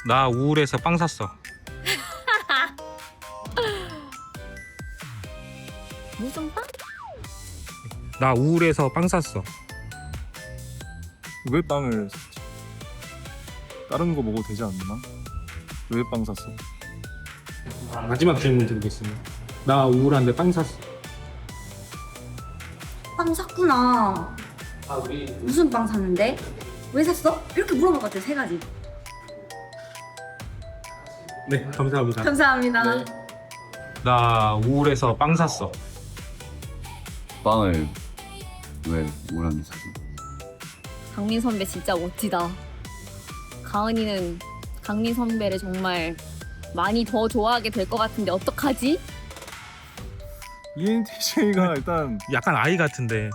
나 우울해서 빵 샀어. 무슨 빵? 나 우울해서 빵 샀어. 왜 빵을 샀지? 다른 거 먹어도 되지 않나? 왜 빵 샀어? 마지막 질문 드리겠습니다. 나 우울한데 빵 샀어. 빵 샀구나. 무슨 빵 샀는데? 왜 샀어? 이렇게 물어봐봤대, 세 가지. 네, 감사합니다. 감사합니다. 나 우울해서 빵 샀어. 빵을 왜 우울한데 사지? 강민 선배 진짜 멋지다. 가은이는 강민 선배를 정말 많이 더 좋아하게 될 것 같은데 어떡하지? ENTJ가 일단 약간 아이 같은데.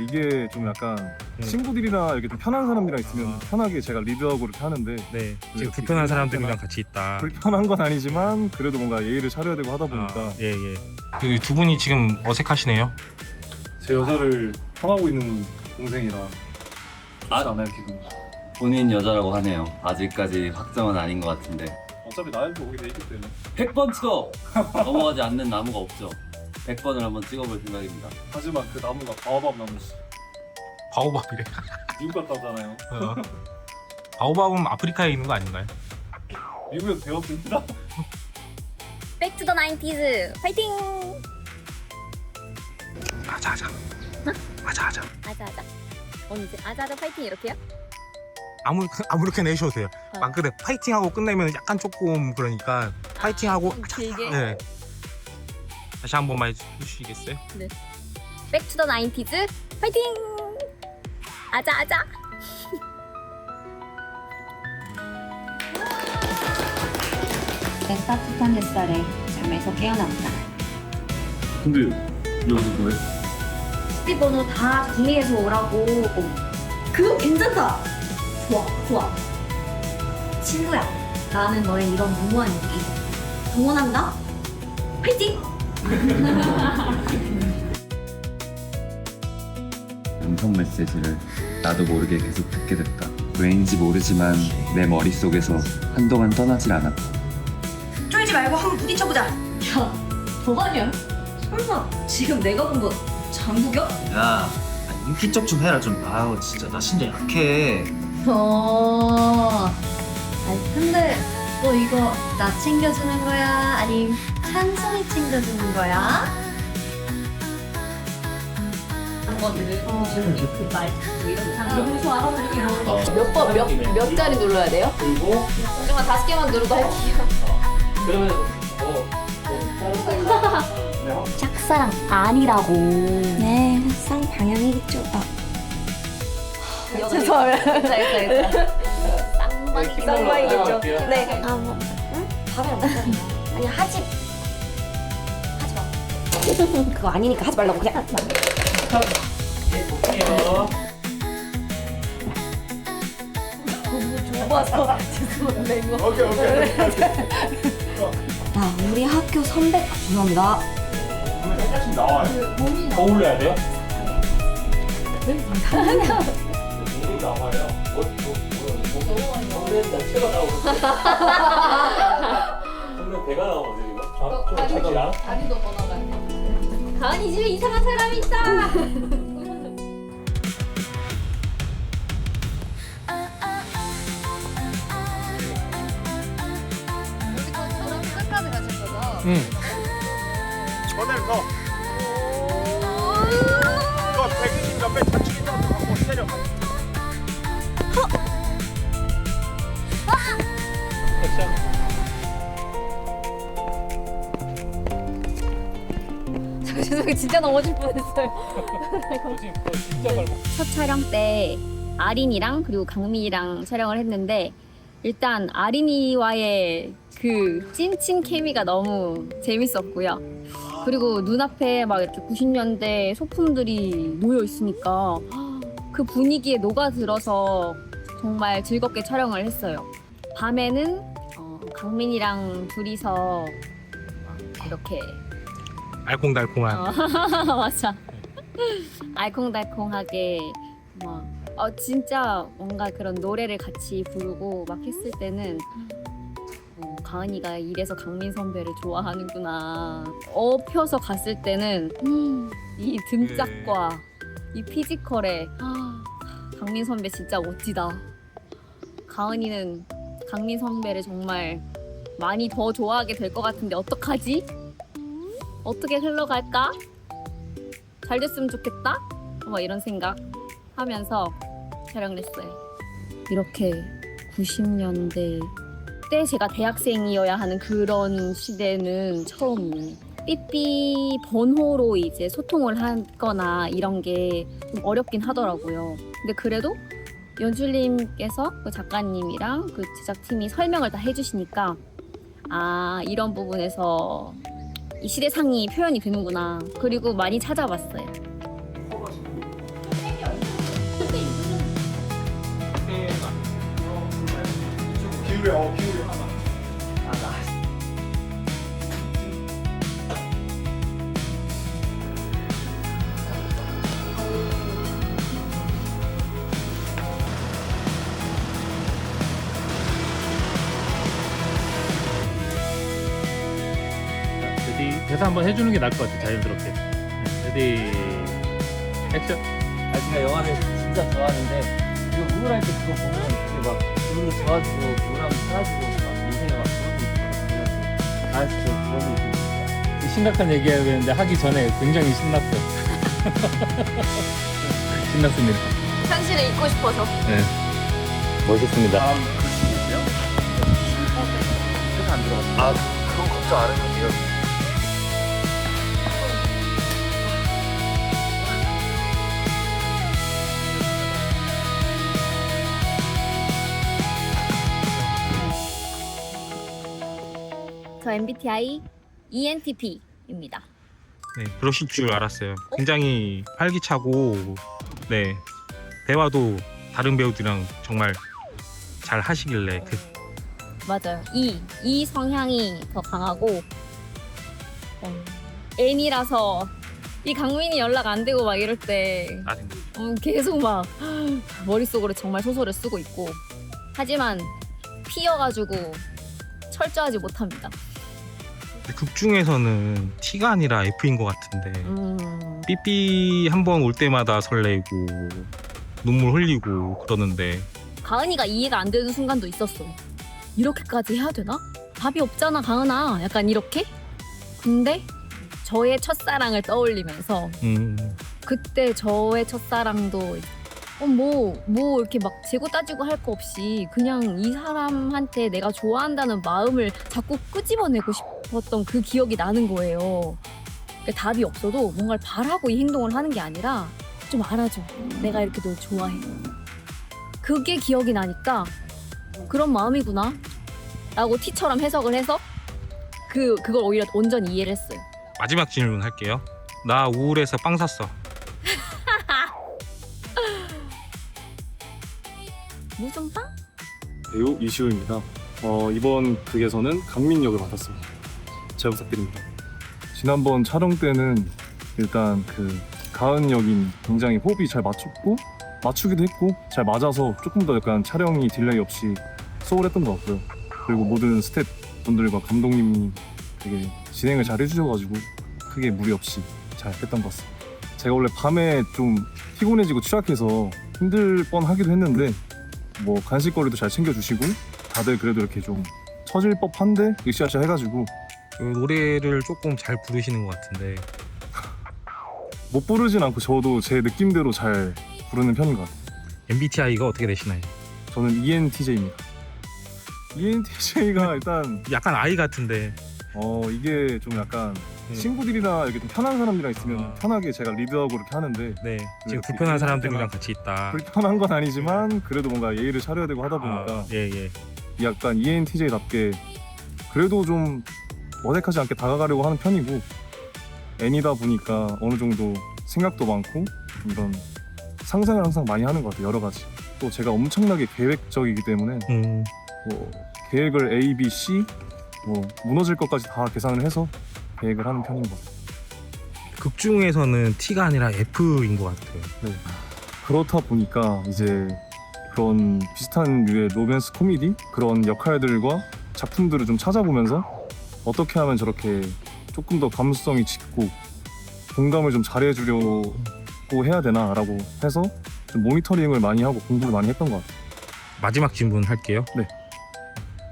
이게 좀 약간 친구들이나 이렇게 좀 편한 사람들이랑 있으면 편하게 제가 리드하고 이렇게 하는데 네, 지금 불편한 사람들이랑 같이 있다. 불편한 건 아니지만 그래도 뭔가 예의를 차려야 되고 하다 보니까 예, 예. 두 분이 지금 어색하시네요. 제 여자를 편하고 있는 동생이라 좋지 않아요 기분. 본인 여자라고 하네요. 아직까지 확정은 아닌 것 같은데. 어차피 나이도 오게 돼 있기 때문에 100번 찍어! 넘어가지 않는 나무가 없죠. 100번을 한번 찍어볼 생각입니다. 하지만 그 나무가 바오밥 나무지. 바오밥이래. 미국 갔다 오잖아요. 바오밥은 아프리카에 있는 거 아닌가요? 미국에서 배웠습니다. 백투 더 나인티즈 파이팅! 아자아자. 아자아자. 아자아자. 언제? 아자아자 파이팅 이렇게요? 아무렇게나 해주셔도 돼요. 어. 막 근데 파이팅하고 끝내면 약간 조금 그러니까 파이팅하고 좀 길게? 네. 다시 한 번만 해주시겠어요? 백투 더 나인티즈 파이팅! 아자아자. 내 따뜻한 햇살에 잠에서 깨어났다. 근데 여기서 뭐해? 스티 번호 다 정리해서 오라고. 그거 괜찮다. 좋아. 친구야, 나는 너의 이런 무모한 용기 응원한다. 파이팅! 음성 메시지를 나도 모르게 계속 듣게 됐다. 왜인지 모르지만 내 머릿속에서 한동안 떠나질 않았다. 쫄지 말고 한번 부딪혀보자. 야, 뭐하냐? 설마 지금 내가 본 거 장국이야? 야, 인기척 좀 해라 좀. 아우 진짜 나 심장 약해. 아니 근데 너 이거 나 챙겨주는 거야? 아님 찬성이 챙겨주는 거야? 몇 자리 눌러야 돼요? 잠깐만 5개만 누르고 할게요. 짝사랑 아니라고. 네, 쌍방향이겠죠. 죄송합니다. 쌍방이겠죠. 네. 뭐, 응? 밥을 안 먹잖아. 아니 하지 마. 그거 아니니까 하지 말라고 그냥. 좁아서 죄송한데 이거. 오케이. 나 우리 학교 선배 죄송합니다. 나와요. 더 올려야 돼요? 다리도 더 나가야 돼. 가은이 집에 이상한 사람이 있다. 여기서처럼 끝까지 가실 거죠? 응. 저ner서 이거 120 몇배 좌측 있는 것도 갖고 때려. 죄송해요. 진짜 넘어질 뻔했어요. 첫 촬영 때 아린이랑 그리고 강민이랑 촬영을 했는데 일단 아린이와의 그 찐친 케미가 너무 재밌었고요. 그리고 눈앞에 막 이렇게 90년대 소품들이 놓여 있으니까 그 분위기에 녹아들어서 정말 즐겁게 촬영을 했어요. 밤에는 강민이랑 둘이서 이렇게 알콩달콩한. 맞아. 알콩달콩하게 뭐 진짜 뭔가 그런 노래를 같이 부르고 막 했을 때는 가은이가 이래서 강민 선배를 좋아하는구나. 엎혀서 갔을 때는 이 등짝과 이 피지컬에 강민 선배 진짜 멋지다. 가은이는 강민 선배를 정말 많이 더 좋아하게 될 것 같은데 어떡하지? 어떻게 흘러갈까? 잘 됐으면 좋겠다? 뭐 이런 생각 하면서 촬영을 했어요. 이렇게 90년대 때 제가 대학생이어야 하는 그런 시대는 처음이에요. 삐삐 번호로 이제 소통을 하거나 이런 게 좀 어렵긴 하더라고요. 근데 그래도 연출님께서 그 작가님이랑 그 제작팀이 설명을 다 해주시니까 이런 부분에서 이 시대상이 표현이 되는구나. 그리고 많이 찾아봤어요. 레디 대사 한번 해주는 게 나을 것 같아. 자연스럽게. 레디 액션. 제가 영화를 진짜 좋아하는데 이거 우울할 때 그거 보면 되게 막 기분도 좋아지고 우울함 사라지고 막 인생에 막 그런 게 있어서 다했을 때 그런 게 있어요. 심각한 얘기해야 되는데 하기 전에 굉장히 신났어. 신났습니다. 현실을 잊고 싶어서. 네. 멋있습니다. 다음 글씨 있어요? 그래서 안 들어갔어요. 그건 걱정 안 해도 돼요. 저 MBTI ENTP입니다. 네, 그러실 줄 알았어요. 굉장히 활기차고, 네, 대화도 다른 배우들이랑 정말 잘 하시길래 맞아요. 이 성향이 더 강하고 N이라서 이 강민이 연락 안 되고 막 이럴 때 계속 막 머릿속으로 정말 소설을 쓰고 있고 하지만 P여가지고 철저하지 못합니다. 극 중에서는 T가 아니라 F인 것 같은데 삐삐 한 번 올 때마다 설레고 눈물 흘리고 그러는데 가은이가 이해가 안 되는 순간도 있었어. 이렇게까지 해야 되나? 답이 없잖아 가은아. 약간 이렇게? 근데 저의 첫사랑을 떠올리면서 그때 저의 첫사랑도 뭐 이렇게 막 재고 따지고 할 거 없이 그냥 이 사람한테 내가 좋아한다는 마음을 자꾸 끄집어내고 싶었던 그 기억이 나는 거예요. 그러니까 답이 없어도 뭔가를 바라고 이 행동을 하는 게 아니라 좀 알아줘. 내가 이렇게 널 좋아해. 그게 기억이 나니까 그런 마음이구나 라고 T처럼 해석을 해서 그걸 오히려 온전히 이해를 했어요. 마지막 질문 할게요. 나 우울해서 빵 샀어. 무슨 빵? 배우 이시우입니다. 이번 극에서는 강민 역을 맡았습니다. 잘 부탁드립니다. 지난번 촬영 때는 일단 그 가은 역인 굉장히 호흡이 잘 맞추기도 했고 잘 맞아서 조금 더 약간 촬영이 딜레이 없이 소홀했던 것 같고요. 그리고 모든 스태프분들과 감독님이 되게 진행을 잘 해주셔가지고 크게 무리 없이 잘 했던 것 같습니다. 제가 원래 밤에 좀 피곤해지고 취약해서 힘들 뻔하기도 했는데 뭐 간식거리도 잘 챙겨주시고 다들 그래도 이렇게 좀 처질 법한데 으쌰으쌰 해가지고 노래를 조금 잘 부르시는 것 같은데 못 부르진 않고 저도 제 느낌대로 잘 부르는 편인 것 같아요. MBTI가 어떻게 되시나요? 저는 ENTJ입니다. ENTJ가 일단 약간 I 같은데 이게 좀 약간 네. 친구들이나 이렇게 좀 편한 사람들이랑 있으면 편하게 제가 리드하고 이렇게 하는데 네, 지금 이렇게 불편한 사람들이랑 같이 있다. 불편한 건 아니지만 그래도 뭔가 예의를 차려야 되고 하다 보니까 예. 약간 ENTJ답게 그래도 좀 어색하지 않게 다가가려고 하는 편이고 N이다 보니까 어느 정도 생각도 많고 이런 상상을 항상 많이 하는 것 같아요. 여러 가지. 또 제가 엄청나게 계획적이기 때문에 뭐 계획을 A, B, C 뭐 무너질 것까지 다 계산을 해서 계획을 하는 편인 것 같아요. 극 중에서는 T가 아니라 F인 것 같아요. 네. 그렇다 보니까 이제 그런 비슷한 류의 로맨스 코미디 그런 역할들과 작품들을 좀 찾아보면서 어떻게 하면 저렇게 조금 더 감수성이 짙고 공감을 좀 잘해주려고 해야 되나라고 해서 좀 모니터링을 많이 하고 공부를 많이 했던 것 같아요. 마지막 질문 할게요. 네.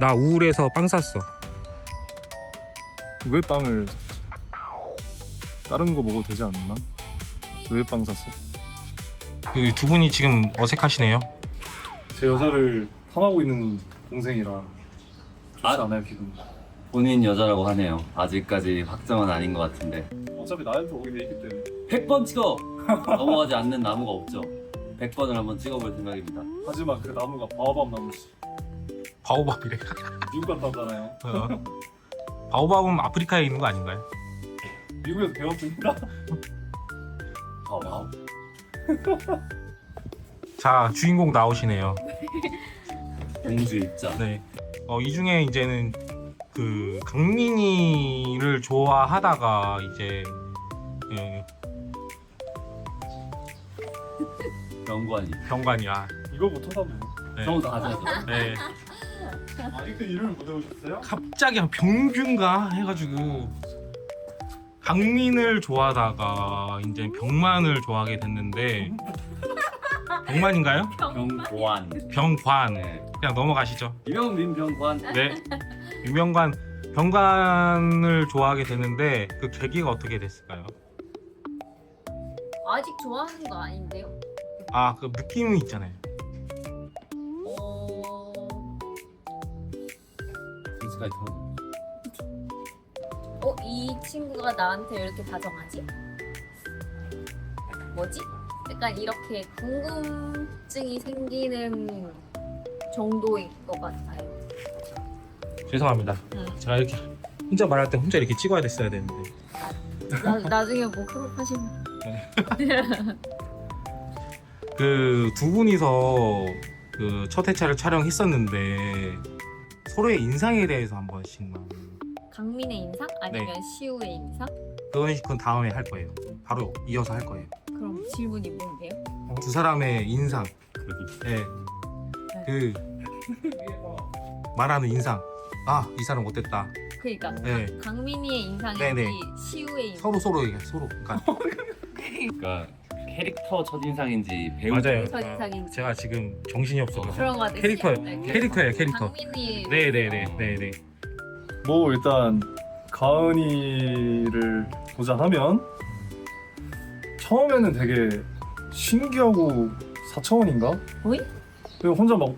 나 우울해서 빵 샀어. 왜 빵을 샀지? 다른 거 먹어도 되지 않나? 왜 빵 샀어? 그 두 분이 지금 어색하시네요. 제 여자를 탐하고 있는 동생이라 좋지 않아요 기분. 본인 여자라고 하네요. 아직까지 확정은 아닌 것 같은데. 어차피 나한테 오게 돼 있기 때문에. 100번 찍어! 넘어가지 않는 나무가 없죠. 100번을 한번 찍어볼 생각입니다. 하지만 그 나무가 바오밥 나무지. 바오밥이래. 미국 갔다 왔잖아요. 바오밥은 아프리카에 있는 거 아닌가요? 미국에서 배웠습니다. 와우. 자, 주인공 나오시네요. 공주 입자. 네. 이 중에 이제는 그 강민이를 좋아하다가 이제 병관이. 병관이야. 이거부터 사도. 네. 성우 다 가져가죠. 네. 아직도 이름을 못 외우셨어요? 갑자기 한 병균가 해가지고 강민을 좋아하다가 이제 병만을 좋아하게 됐는데 병만인가요? 병관. 병관. 네. 그냥 넘어가시죠. 유명민 병관. 네. 유명관 병관을 좋아하게 됐는데 그 계기가 어떻게 됐을까요? 아직 좋아하는 거 아닌데요? 아, 그 느낌이 있잖아요. 솔직하게 털어. 이 친구가 나한테 왜 이렇게 다정하지? 뭐지? 약간 이렇게 궁금증이 생기는 정도인 것 같아요. 죄송합니다. 제가 이렇게 혼자 말할 때 혼자 이렇게 찍어야 됐어야 되는데. 나중에 뭐 클럽하시면 그 두 분이서 그 첫 회차를 촬영했었는데 서로의 인상에 대해서 한 번씩만. 강민의 인상? 아니면 시우의 인상? 그건 다음에 할 거예요. 바로 이어서 할 거예요. 그럼 질문이 뭔데요? 두 사람의 인상. 네. 그 말하는 인상. 아, 이 사람 어땠다. 그러니까 네. 강민이의 인상인지 네네. 시우의 인상 서로 얘기해. 서로. 그러니까 그러니까 캐릭터 첫인상인지 배우 맞아요. 첫인상인지 제가 지금 정신이 없어서. 그런 거 같아요. 캐릭터예요, 캐릭터. 강민이 네네네. 뭐 일단 가은이를 보자 하면 처음에는 되게 신기하고 4차원인가? 어이? 그리고 혼자 막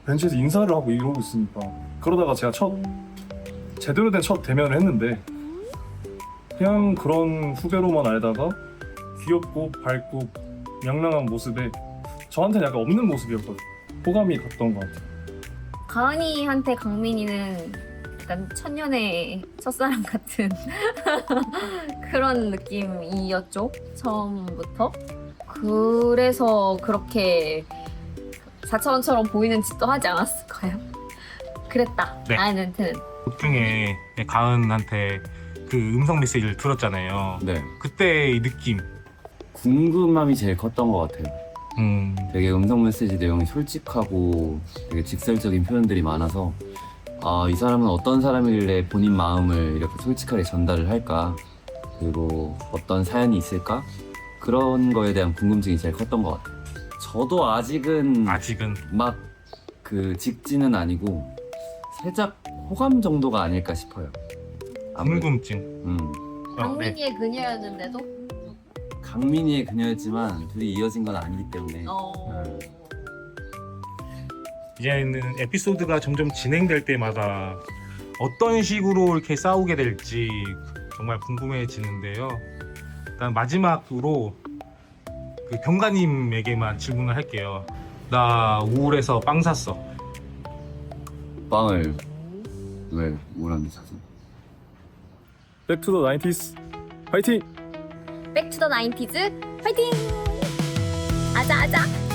벤치에서 인사를 하고 이러고 있으니까 그러다가 제가 제대로 된 첫 대면을 했는데 그냥 그런 후배로만 알다가 귀엽고 밝고 명랑한 모습에 저한테는 약간 없는 모습이었거든요. 호감이 갔던 것 같아요. 가은이한테 강민이는 약간 천년의 첫사랑 같은 그런 느낌이었죠. 처음부터. 그래서 그렇게 4차원처럼 보이는 짓도 하지 않았을까요? 그랬다. 네. 나한테는. 곡 중에 가은한테 그 음성 메시지를 들었잖아요. 네. 그때의 느낌. 궁금함이 제일 컸던 것 같아요. 되게 음성 메시지 내용이 솔직하고 되게 직설적인 표현들이 많아서 아, 이 사람은 어떤 사람이길래 본인 마음을 이렇게 솔직하게 전달을 할까, 그리고 어떤 사연이 있을까, 그런 거에 대한 궁금증이 제일 컸던 것 같아요. 저도 아직은 막 그 직진은 아니고 살짝 호감 정도가 아닐까 싶어요. 아무래도. 궁금증. 네. 강민이의 그녀였는데도 강민이의 그녀였지만 둘이 이어진 건 아니기 때문에 이제는 에피소드가 점점 진행될 때마다 어떤 식으로 이렇게 싸우게 될지 정말 궁금해지는데요. 일단 마지막으로 그 병가님에게만 질문을 할게요. 나 우울해서 빵 샀어. 빵을 왜 우울한데 사죠? 백투더 90s 파이팅! 백투더 나인티즈 파이팅! 아자 아자.